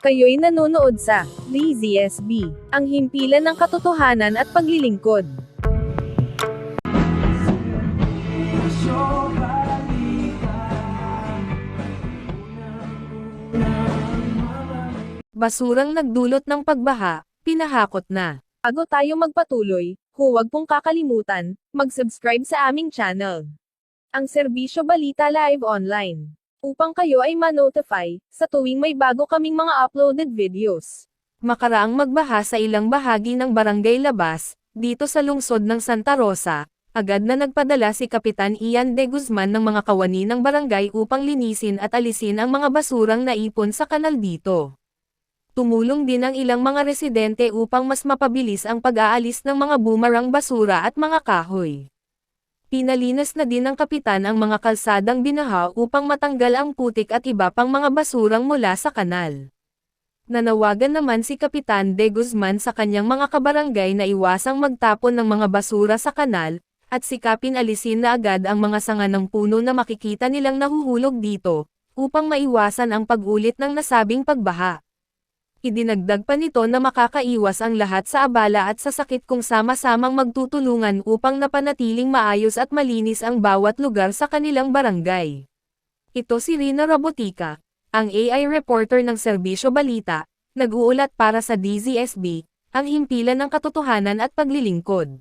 Kayo'y nanonood sa DZSB, ang himpilan ng katotohanan at paglilingkod. Basurang nagdulot ng pagbaha, pinahakot na. Bago tayo magpatuloy, huwag pong kakalimutan, mag-subscribe sa aming channel. Ang Serbisyo Balita Live Online. Upang kayo ay ma-notify, sa tuwing may bago kaming mga uploaded videos. Makaraang magbaha sa ilang bahagi ng Barangay Labas, dito sa lungsod ng Santa Rosa, agad na nagpadala si Kapitan Ian De Guzman ng mga kawani ng barangay upang linisin at alisin ang mga basurang naipon sa kanal dito. Tumulong din ang ilang mga residente upang mas mapabilis ang pag-aalis ng mga boomerang basura at mga kahoy. Pinalinas na din ng kapitan ang mga kalsadang binaha upang matanggal ang putik at iba pang mga basurang mula sa kanal. Nanawagan naman si Kapitan De Guzman sa kanyang mga kabarangay na iwasang magtapon ng mga basura sa kanal, at sikapin alisin na agad ang mga sanga ng puno na makikita nilang nahuhulog dito, upang maiwasan ang pag-ulit ng nasabing pagbaha. Idinagdag pa nito na makakaiwas ang lahat sa abala at sa sakit kung sama-samang magtutulungan upang napanatiling maayos at malinis ang bawat lugar sa kanilang barangay. Ito si Rina Rabotica, ang AI reporter ng Serbisyo Balita, nag-uulat para sa DZSB, ang himpilan ng katotohanan at paglilingkod.